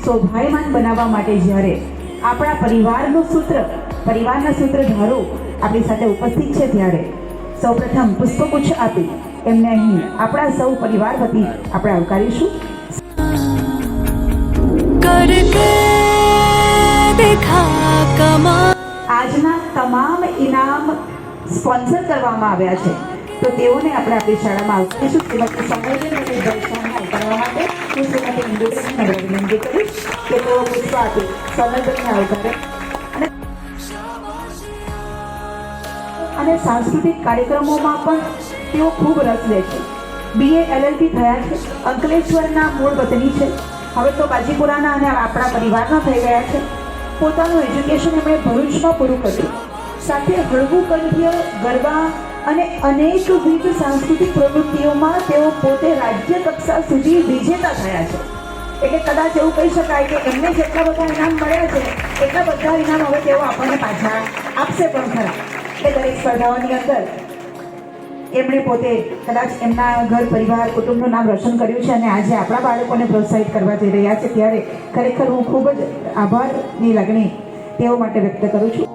શોભાયમાન બનાવવા માટે જ્યારે આપણા પરિવારના સૂત્રધારો આપણી સાથે ઉપસ્થિત છે ત્યારે સૌપ્રથમ પુષ્પગુચ્છ આપી એમને અહીં આપણા સૌ પરિવાર વતી આપણે આવકારીશું. આજના તમામ ઇનામ સ્પોન્સર કરવામાં આવ્યા છે તો તેઓને આપણે આપણી શાળામાં આવકારીશું. શ્રીમતી સમયબેન અને દર્શનને આવકારવા માટે હું શ્રીમતી ઇન્દુબેનને વિનંતી કરીશ કે તેઓ પુષ્પ આપી સમયબેનને આવકારે. અને સાંસ્કૃતિક કાર્યક્રમોમાં પણ તેઓ ખૂબ રસ લે છે. BA LLB થયા છે, અંકલેશ્વરના મૂળ વતની છે, હવે તો બાજીપુરાના અને આપણા પરિવારના થઈ ગયા છે. પોતાનું એજ્યુકેશન એમણે ભરૂચમાં પૂરું કર્યું. સાથે હળવું કંઠ્ય, ગરબા અને અનેકવિધ સાંસ્કૃતિક પ્રવૃત્તિઓમાં તેઓ પોતે રાજ્ય કક્ષા સુધી વિજેતા થયા છે. એટલે કદાચ એવું કહી શકાય કે એમને જેટલા બધા ઇનામ મળ્યા છે એટલા બધા ઇનામ હવે તેઓ આપણને પાછા આપશે પણ ખરા. એ દરેક સ્પર્ધાઓની અંદર એમણે પોતે કદાચ એમના ઘર પરિવાર કુટુંબનું નામ રોશન કર્યું છે અને આજે આપણા બાળકોને પ્રોત્સાહિત કરવા જઈ રહ્યા છે ત્યારે ખરેખર હું ખૂબ જ આભારની લાગણી તેઓ માટે વ્યક્ત કરું છું.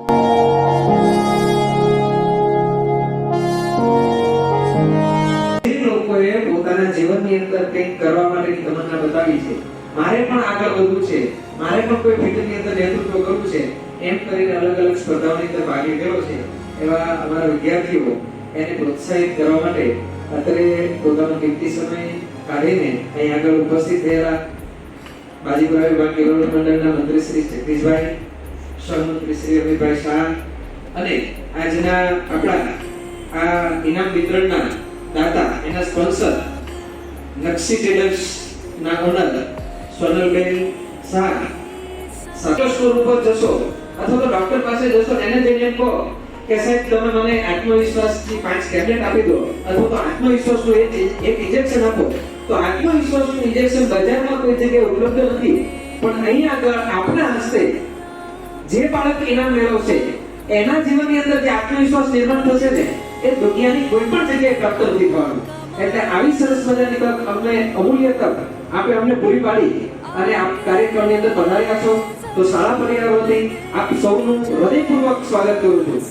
લોકોએ પોતાના જીવનની અંદર કંઈક કરવા માટેની તમન્ના બતાવી છે. મારે પણ આગળ વધવું છે, મારે પણ કોઈ ફિલ્ડની અંદર નેતૃત્વ કરવું છે, એમ કરીને અલગ અલગ સ્પર્ધાઓની અંદર ભાગ લીધેલો છે. એવા અમારા વિદ્યાર્થીઓ એને પ્રોત્સાહિત કરવા માટે અત્યારે પોતાનો કિંમતી સમય કાઢીને અહીં આગળ ઉપસ્થિત થયેલા બાજીપુરા વિભાગ કેળવણી મંડળના મંત્રી શ્રી જગદીશભાઈ, સહમંત્રી શ્રી અમિતભાઈ શાહ અને આજના આપણા આ ઇનામ વિતરણના દાતા એના સ્પોન્સર નક્ષી ટ્રેડર્સ ના ઓનર સોનલબેન શાહ. સ્ટોર ઉપર જશો અથવા તો ડોક્ટર પાસે જશો એને જઈને કહો કે સાહેબ તમે મને આત્મવિશ્વાસની 5 ટેબ્લેટ આપી દો અથવા તો આત્મવિશ્વાસનું એક ઇન્જેક્શન આપો, તો આત્મવિશ્વાસનું ઇન્જેક્શન બજારમાં કોઈ જગ્યાએ ઉપલબ્ધ નથી, પણ અહીં આગળ આપણા હસ્તે જે બાળક ઇનામ મેળવશે એના જીવનની અંદર જે આત્મવિશ્વાસ નિર્માણ થશે ને એ દુનિયાની કોઈ પણ જગ્યાએ પ્રાપ્ત નથી થવાનું. એટલે આવી સરસ મજાની તક અમને અમૂલ્ય તક આપે અમને પૂરી પાડી અને આ કાર્યક્રમની અંદર પધાર્યા છો તો શાળા પરિવાર વતી આપ સૌનું હૃદયપૂર્વક સ્વાગત કરું છું.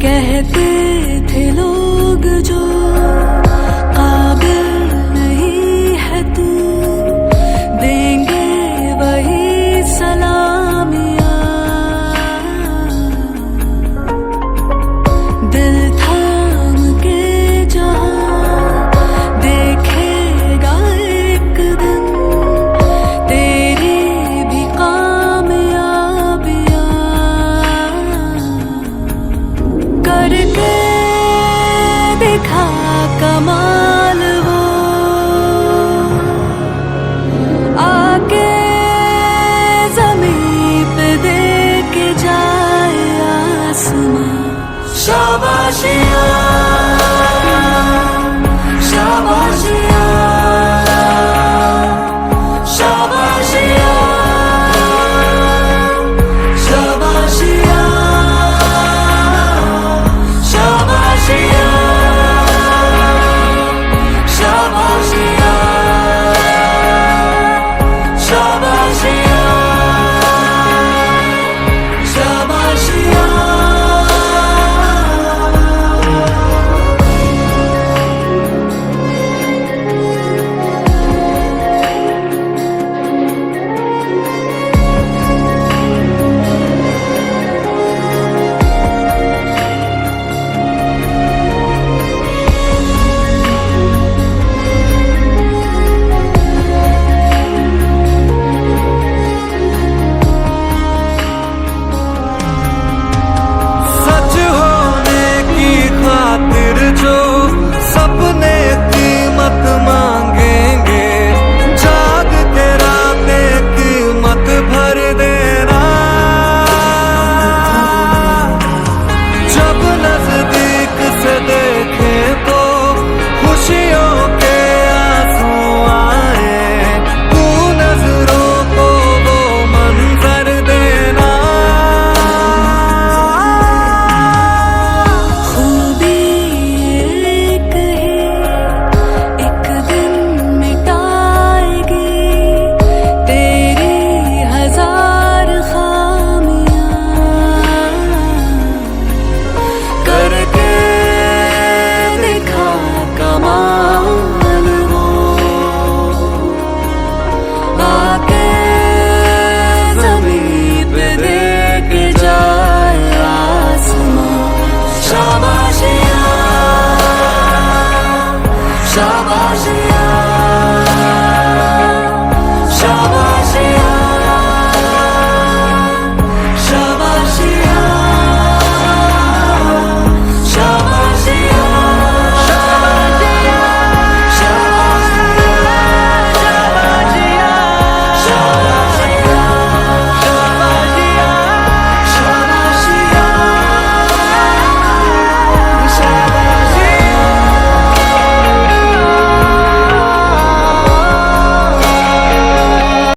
कहते थे लोग जो काबिल नहीं है तू, देंगे वही सलामियां. दिल थाम के जहां देखेगा एक दिन तेरी भी कामयाबियां. करके दिखा कमाल वो आके ज़मीं पे दे के जाए आसमां. शाबाशी.